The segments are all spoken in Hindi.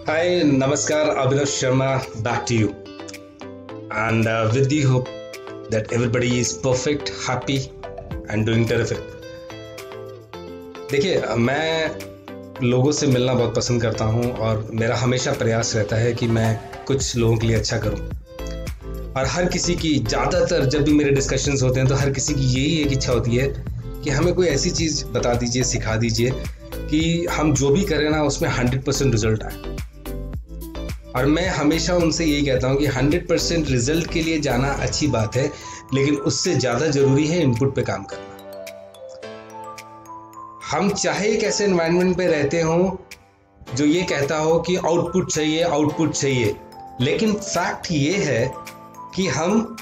Hi, Namaskar, Abhinav Sharma, back to you. And with the hope that everybody is perfect, happy and doing terrific. देखिए, मैं लोगों से मिलना बहुत पसंद करता हूँ और मेरा हमेशा प्रयास रहता है कि मैं कुछ लोगों के लिए अच्छा करूँ। और हर किसी की, ज़्यादातर जब भी मेरे डिस्कशंस होते हैं तो हर किसी की यही एक इच्छा होती है कि हमें कोई ऐसी चीज़ बता दीजिए, सिखा दीजिए कि हम जो भी करें ना उसमें 100% रिजल्ट आए। और मैं हमेशा उनसे यही कहता हूँ कि 100% रिजल्ट के लिए जाना अच्छी बात है, लेकिन उससे ज़्यादा ज़रूरी है इनपुट पे काम करना। हम चाहे एक ऐसे एनवायरनमेंट पे रहते हों जो ये कहता हो कि आउटपुट चाहिए, लेकिन फैक्ट ये है कि हम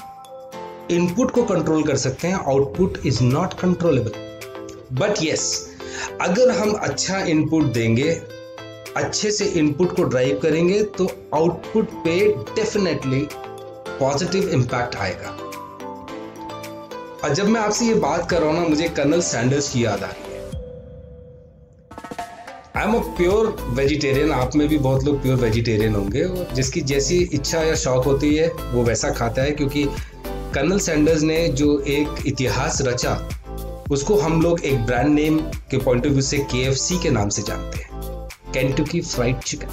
इनपुट को कंट्रोल कर सकते हैं, output is not controllable. But yes, अगर हम अच्छा इनपुट देंगे, अच्छे से इनपुट को ड्राइव करेंगे तो आउटपुट पे डेफिनेटली पॉजिटिव इम्पैक्ट आएगा। और जब मैं आपसे ये बात कर रहा हूं ना, मुझे कर्नल सैंडर्स की याद आ रही है। I am a pure vegetarian. आप में भी बहुत लोग प्योर वेजिटेरियन होंगे और जिसकी जैसी इच्छा या शौक होती है वो वैसा खाता है, क्योंकि कर्नल सैंडर्स ने जो एक इतिहास रचा उसको हम लोग एक ब्रांड नेम के पॉइंट ऑफ व्यू से KFC के नाम से जानते हैं, केंटकी फ्राइड चिकन,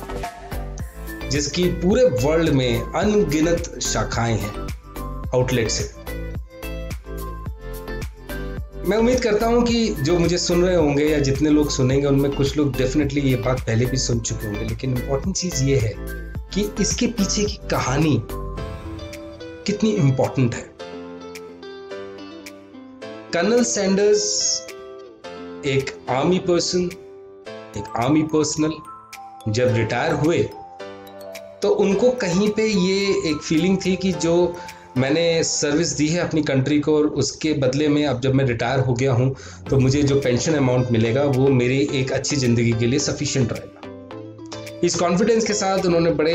जिसकी पूरे वर्ल्ड में अनगिनत शाखाएं हैं, आउटलेट्स हैं। मैं उम्मीद करता हूं कि जो मुझे सुन रहे होंगे या जितने लोग सुनेंगे उनमें कुछ लोग डेफिनेटली ये बात पहले भी सुन चुके होंगे, लेकिन इंपॉर्टेंट चीज ये है कि इसके पीछे की कहानी कितनी इंपॉर्टेंट है। कर्नल सैंडर्स एक आर्मी पर्सनल जब रिटायर हुए तो उनको कहीं पे ये एक फीलिंग थी कि जो मैंने सर्विस दी है अपनी कंट्री को और उसके बदले में अब जब मैं रिटायर हो गया हूं तो मुझे जो पेंशन अमाउंट मिलेगा वो मेरी एक अच्छी ज़िंदगी के लिए सफिशिएंट रहेगा। इस कॉन्फिडेंस के साथ उन्होंने बड़े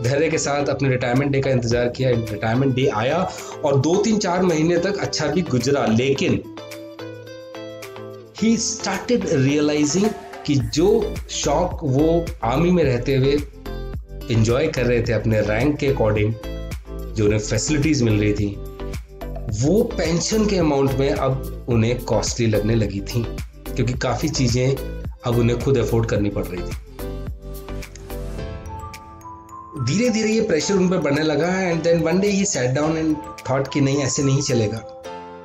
धैर्य के साथ अपने रिटायरमेंट डे का इंतजार किया। रिटायरमेंट डे आया और 2-3-4 महीने तक अच्छा भी गुजरा, लेकिन ही स्टार्टेड रियलाइजिंग कि जो शौक वो आर्मी में रहते हुए एंजॉय कर रहे थे अपने रैंक के अकॉर्डिंग, जो उन्हें फैसिलिटीज मिल रही थी, वो पेंशन के अमाउंट में अब उन्हें कॉस्टली लगने लगी थी, क्योंकि काफी चीजें अब उन्हें खुद अफोर्ड करनी पड़ रही थी। धीरे धीरे ये प्रेशर उन पर बढ़ने लगा and then one day he sat down and thought कि नहीं, ऐसे नहीं चलेगा।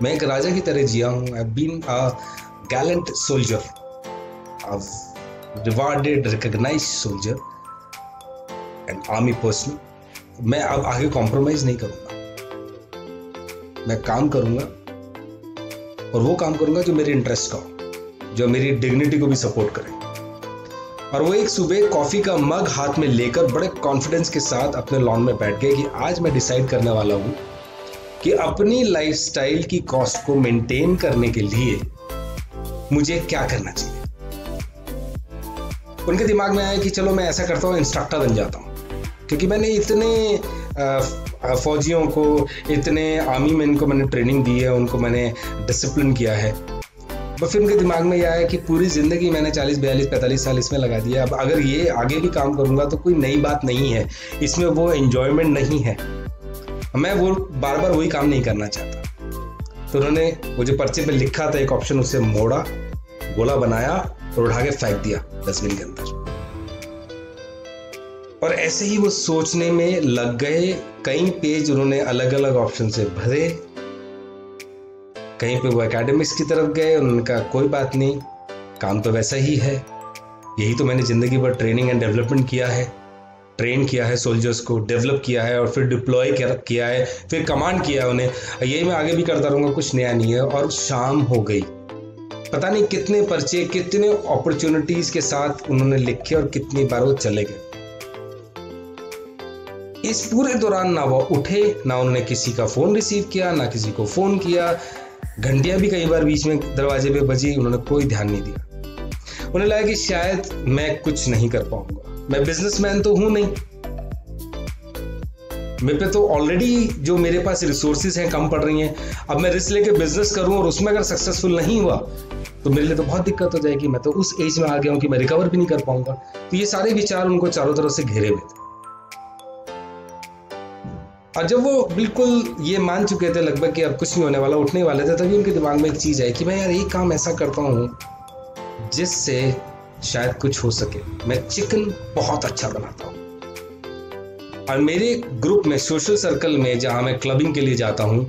मैं एक राजा की तरह जिया हूं, I have been a gallant soldier, a rewarded, recognized soldier and army person। मैं अब आगे कॉम्प्रोमाइज नहीं करूंगा। मैं काम करूंगा और वो काम करूंगा जो मेरे इंटरेस्ट का हो, जो मेरी डिग्निटी को भी सपोर्ट करे। और वो एक सुबह कॉफी का मग हाथ में लेकर बड़े कॉन्फिडेंस के साथ अपने लॉन में बैठ गए कि आज मैं डिसाइड करने वाला हूं कि अपनी लाइफस्टाइल की कॉस्ट को मेंटेन करने के लिए मुझे क्या करना चाहिए। उनके दिमाग में आया कि चलो मैं ऐसा करता हूँ, इंस्ट्रक्टर बन जाता हूँ, क्योंकि मैंने इतने फौजियों को, इतने आर्मी मैन को मैंने ट्रेनिंग दी है, उनको मैंने डिसिप्लिन किया है। बस फिर उनके दिमाग में यह आया कि पूरी ज़िंदगी मैंने 40, 42, 45 साल इसमें लगा दिया, अब अगर ये आगे भी काम करूँगा तो कोई नई बात नहीं है, इसमें वो एन्जॉयमेंट नहीं है, मैं वो बार बार वही काम नहीं करना चाहता। तो उन्होंने वो जो पर्चे पे लिखा था एक ऑप्शन, उससे मोड़ा, गोला बनाया और उठा के फेंक दिया डस्टबिन के अंदर। और ऐसे ही वो सोचने में लग गए। कई पेज उन्होंने अलग अलग ऑप्शन से भरे, कहीं पे वो एकेडमिक्स की तरफ गए, उन्होंने कहा कोई बात नहीं, काम तो वैसा ही है, यही तो मैंने जिंदगी भर ट्रेनिंग एंड डेवलपमेंट किया है, ट्रेन किया है सोल्जर्स को, डेवलप किया है और फिर डिप्लॉय किया है, फिर कमांड किया है उन्हें, यही मैं आगे भी करता रहूंगा, कुछ नया नहीं है। और शाम हो गई, पता नहीं कितने पर्चे, कितने अपॉर्चुनिटीज के साथ उन्होंने लिखे और कितनी बार वो चले गए। इस पूरे दौरान ना वो उठे, ना उन्होंने किसी का फोन रिसीव किया, ना किसी को फोन किया, घंटियां भी कई बार बीच में दरवाजे पे बजी, उन्होंने कोई ध्यान नहीं दिया। उन्हें लगा कि शायद मैं कुछ नहीं कर पाऊंगा, मैं बिजनेसमैन तो हूं नहीं, मेरे पे तो ऑलरेडी जो मेरे पास रिसोर्सेज हैं कम पड़ रही हैं, अब मैं रिस्क लेके बिजनेस करूं और उसमें अगर सक्सेसफुल नहीं हुआ तो मेरे लिए तो बहुत दिक्कत हो जाएगी, मैं तो उस एज में आ गया हूँ कि मैं रिकवर भी नहीं कर पाऊंगा। तो ये सारे विचार उनको चारों तरफ से घेरे हुए थे। और जब वो बिल्कुल ये मान चुके थे लगभग कि अब कुछ नहीं होने वाला, उठने वाले थे, तभी उनके दिमाग में एक चीज आई कि मैं यार एक काम ऐसा करता हूँ जिससे शायद कुछ हो सके। मैं चिकन बहुत अच्छा बनाता हूँ। और मेरे ग्रुप में, सोशल सर्कल में, जहाँ मैं क्लबिंग के लिए जाता हूँ,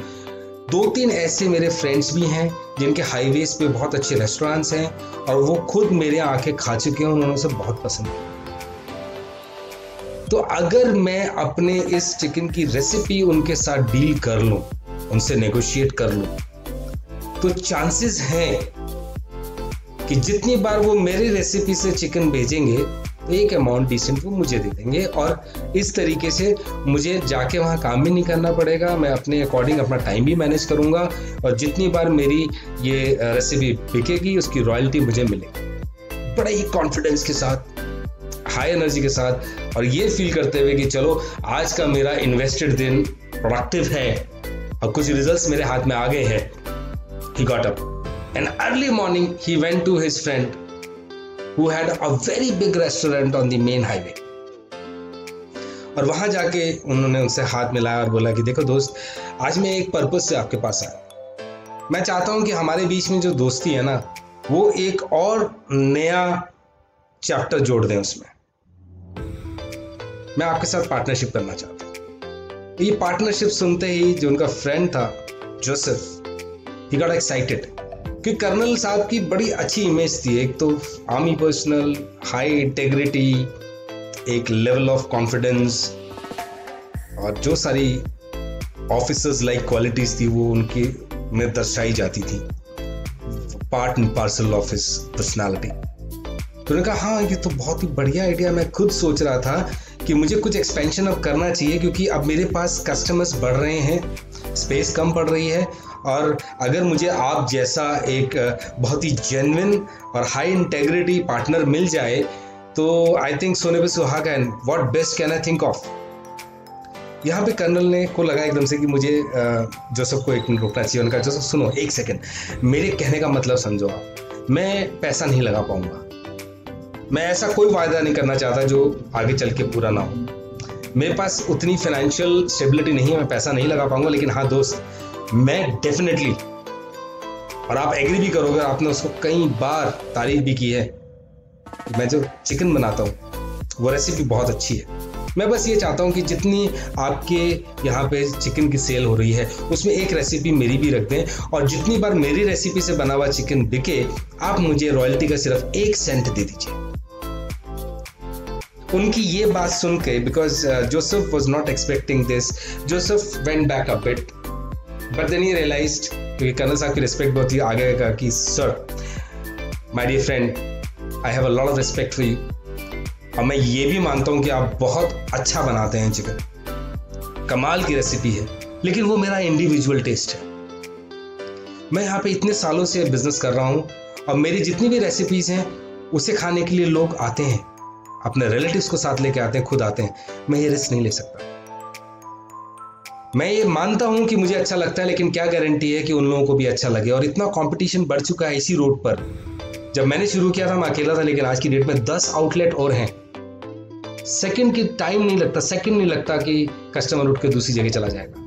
2-3 ऐसे मेरे फ्रेंड्स भी हैं जिनके हाईवेज पे बहुत अच्छे रेस्टोरेंट्स हैं और वो खुद मेरे आंखें खा चुके हैं, उन्होंने उसे बहुत पसंद किया। तो अगर मैं अपने इस चिकन की रेसिपी उनके साथ डील कर लूं, उनसे नेगोशिएट कर लूं, तो चांसेस हैं कि जितनी बार वो मेरी रेसिपी से चिकन भेजेंगे तो एक अमाउंट डिसेंट वो मुझे दे देंगे। और इस तरीके से मुझे जाके वहाँ काम भी नहीं करना पड़ेगा, मैं अपने अकॉर्डिंग अपना टाइम भी मैनेज करूँगा और जितनी बार मेरी ये रेसिपी बिकेगी उसकी रॉयल्टी मुझे मिलेगी। बड़ा ही कॉन्फिडेंस के साथ, हाई एनर्जी के साथ और ये फील करते हुए कि चलो आज का मेरा इन्वेस्टेड दिन प्रोडक्टिव है और कुछ रिजल्ट्स मेरे हाथ में आ गए हैं। He got up and early morning he went to his friend who had a very big restaurant on the main highway। और वहां जाके उन्होंने उनसे हाथ मिलाया और बोला कि देखो दोस्त, आज मैं एक पर्पस से आपके पास आया। मैं चाहता हूं कि हमारे बीच में जो दोस्ती है ना, वो एक और नया चैप्टर जोड़ दें उसमें। मैं आपके साथ पार्टनरशिप करना चाहता हूं। ये पार्टनरशिप सुनते ही जो उनका फ्रेंड था जोसेफ, he got excited कि कर्नल साहब की बड़ी अच्छी इमेज थी। एक तो आर्मी पर्सनल, हाई इंटेग्रिटी, एक लेवल ऑफ कॉन्फिडेंस और जो सारी ऑफिसर्स लाइक क्वालिटीज थी वो उनकी में दर्शाई जाती थी। Part and parcel of his personality. तो उन्होंने कहा हाँ ये तो बहुत ही बढ़िया आइडिया। मैं खुद सोच रहा था कि मुझे कुछ एक्सपेंशन अब करना चाहिए क्योंकि अब मेरे पास कस्टमर्स बढ़ रहे हैं, स्पेस कम पड़ रही है और अगर मुझे आप जैसा एक बहुत ही जेन्युइन और हाई इंटेग्रिटी पार्टनर मिल जाए तो आई थिंक सोने पे सुहागा and what best can I think of. यहाँ पे कर्नल ने को लगा एकदम से कि मुझे जोसेफ को एक मिनट रुकना चाहिए। उन्होंने कहा जोसेफ सुनो एक सेकेंड, मेरे कहने का मतलब समझो आप। मैं पैसा नहीं लगा पाऊंगा, मैं ऐसा कोई वायदा नहीं करना चाहता जो आगे चल के पूरा ना हो। मेरे पास उतनी फाइनेंशियल स्टेबिलिटी नहीं है, मैं पैसा नहीं लगा पाऊंगा। लेकिन हाँ दोस्त, मैं डेफिनेटली, और आप एग्री भी करोगे, आपने उसको कई बार तारीफ भी की है, मैं जो चिकन बनाता हूँ वो रेसिपी बहुत अच्छी है। मैं बस ये चाहता हूँ कि जितनी आपके यहाँ पे चिकन की सेल हो रही है उसमें एक रेसिपी मेरी भी रख दें और जितनी बार मेरी रेसिपी से बना हुआ चिकन बिके आप मुझे रॉयल्टी का सिर्फ 1 सेंट दे दीजिए। उनकी ये बात सुन के, because Joseph was not expecting this, Joseph went back a bit but then he realised, क्योंकि कर्नल साहब की रिस्पेक्ट बहुत ही आगे का कि sir my dear friend, I have a lot of respect for you और मैं ये भी मानता हूँ कि आप बहुत अच्छा बनाते हैं चिकन, कमाल की रेसिपी है, लेकिन वो मेरा इंडिविजुअल टेस्ट है। मैं यहाँ पे इतने सालों से बिजनेस कर रहा हूँ और मेरी जितनी भी रेसिपीज हैं उसे खाने के लिए लोग आते हैं, अपने रिलेटिव्स को साथ लेके आते हैं, खुद आते हैं। मैं ये रिस्क नहीं ले सकता। मैं ये मानता हूं कि मुझे अच्छा लगता है, लेकिन क्या गारंटी है कि उन लोगों को भी अच्छा लगे। और इतना कंपटीशन बढ़ चुका है इसी रोड पर। जब मैंने शुरू किया था मैं अकेला था, लेकिन आज की डेट में 10 आउटलेट और हैं। सेकंड की टाइम नहीं लगता, सेकंड नहीं लगता कि कस्टमर उठ के दूसरी जगह चला जाएगा।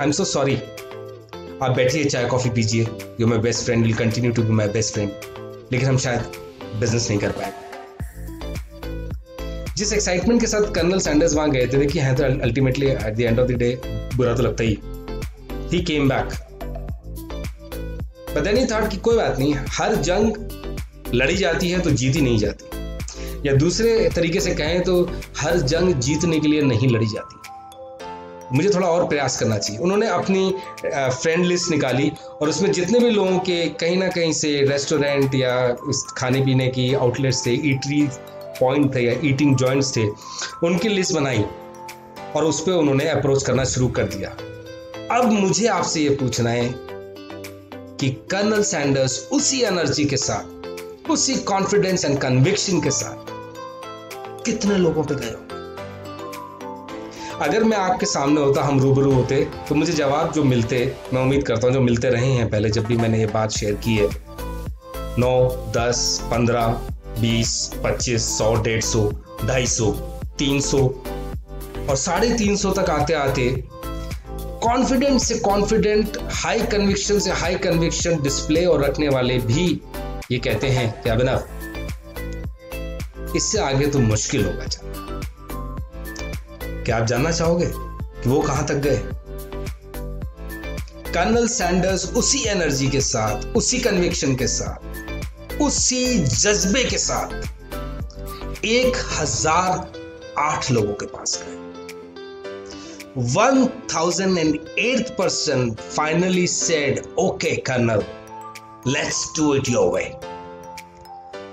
I am so sorry. आप बैठिए, चाय कॉफी पीजिए, you my best friend, will continue to be my best friend, लेकिन हम शायद बिजनेस नहीं कर पाए। जिस एक्साइटमेंट के साथ कर्नल सैंडर्स वहां गए थे, देखिए हैं तो ultimately at the end of the day बुरा तो लगता he came back, but then he thought कि कोई बात नहीं, हर जंग लड़ी जाती है तो जीती नहीं जाती, या दूसरे तरीके से कहें तो हर जंग जीतने के लिए नहीं लड़ी जाती, मुझे थोड़ा और प्रयास करना चाहिए। उन्होंने अपनी फ्रेंड लिस्ट निकाली और उसमें जितने भी लोगों के कहीं ना कहीं से रेस्टोरेंट या उस खाने पीने की आउटलेट्स थे, ईटरी पॉइंट थे या ईटिंग जॉइंट्स थे, उनकी लिस्ट बनाई और उस पर उन्होंने अप्रोच करना शुरू कर दिया। अब मुझे आपसे ये पूछना है कि कर्नल सैंडर्स उसी एनर्जी के साथ, उसी कॉन्फिडेंस एंड कन्विक्शन के साथ कितने लोगों पे गए होंगे? अगर मैं आपके सामने होता, हम रूबरू होते, तो मुझे जवाब जो मिलते, मैं उम्मीद करता हूं जो मिलते रहे हैं पहले जब भी मैंने ये बात शेयर की है, 9, 10, 15, 20, 25, 100, 150, 250, 300 और 350 तक आते आते कॉन्फिडेंट से कॉन्फिडेंट, हाई कन्विक्शन से हाई कन्विक्शन डिस्प्ले और रखने वाले भी ये कहते हैं कि अभिनव, इससे आगे तो मुश्किल होगा जाना। क्या आप जानना चाहोगे कि वो कहां तक गए? कर्नल सैंडर्स उसी एनर्जी के साथ, उसी कन्विक्शन के साथ, उसी जज्बे के साथ 1008 लोगों के पास गए। 1008th person finally said, "Okay, Colonel, let's do it your way."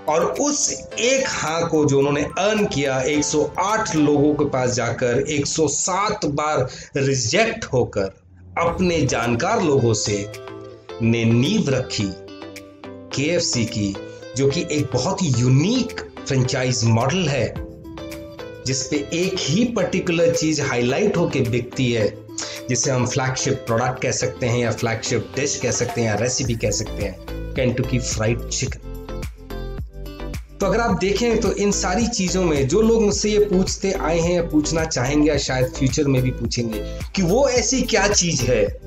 और उस एक हाँ को जो उन्होंने अर्न किया, 108 लोगों के पास जाकर 107 बार रिजेक्ट होकर अपने जानकार लोगों से ने नींव रखी KFC की, जो कि एक बहुत ही यूनिक फ्रेंचाइज मॉडल है जिसपे एक ही पर्टिकुलर चीज हाईलाइट होके बिकती है, जिसे हम फ्लैगशिप प्रोडक्ट कह सकते हैं या फ्लैगशिप डिश कह सकते हैं या रेसिपी कह सकते हैं, केंटुकी फ्राइड चिकन। तो अगर आप देखें तो इन सारी चीजों में जो लोग मुझसे ये पूछते आए हैं या पूछना चाहेंगे या शायद फ्यूचर में भी पूछेंगे कि वो ऐसी क्या चीज है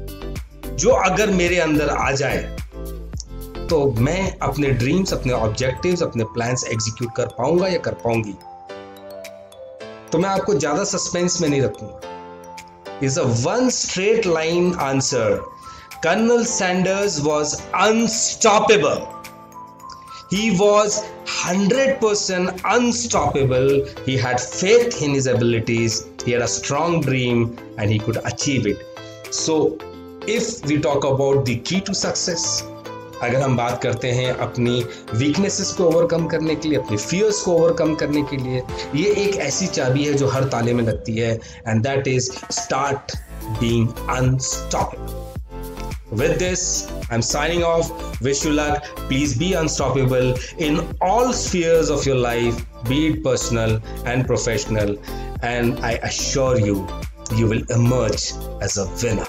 जो अगर मेरे अंदर आ जाए तो मैं अपने ड्रीम्स, अपने ऑब्जेक्टिव्स, अपने प्लान्स एग्जीक्यूट कर पाऊंगा या कर पाऊंगी, तो मैं आपको ज्यादा सस्पेंस में नहीं रखूंगा। Is a one straight line answer. Colonel Sanders was unstoppable. He was 100% unstoppable. He had faith in his abilities. He had a strong dream and he could achieve it. So, if we talk about the key to success, अगर हम बात करते हैं अपनी वीकनेसेस को ओवरकम करने के लिए, अपने फियर्स को ओवरकम करने के लिए, ये एक ऐसी चाबी है जो हर ताले में लगती है, and that is start being unstoppable. With this, I'm signing off. Wish you luck. Please be unstoppable in all spheres of your life, be it personal and professional. And I assure you, you will emerge as a winner.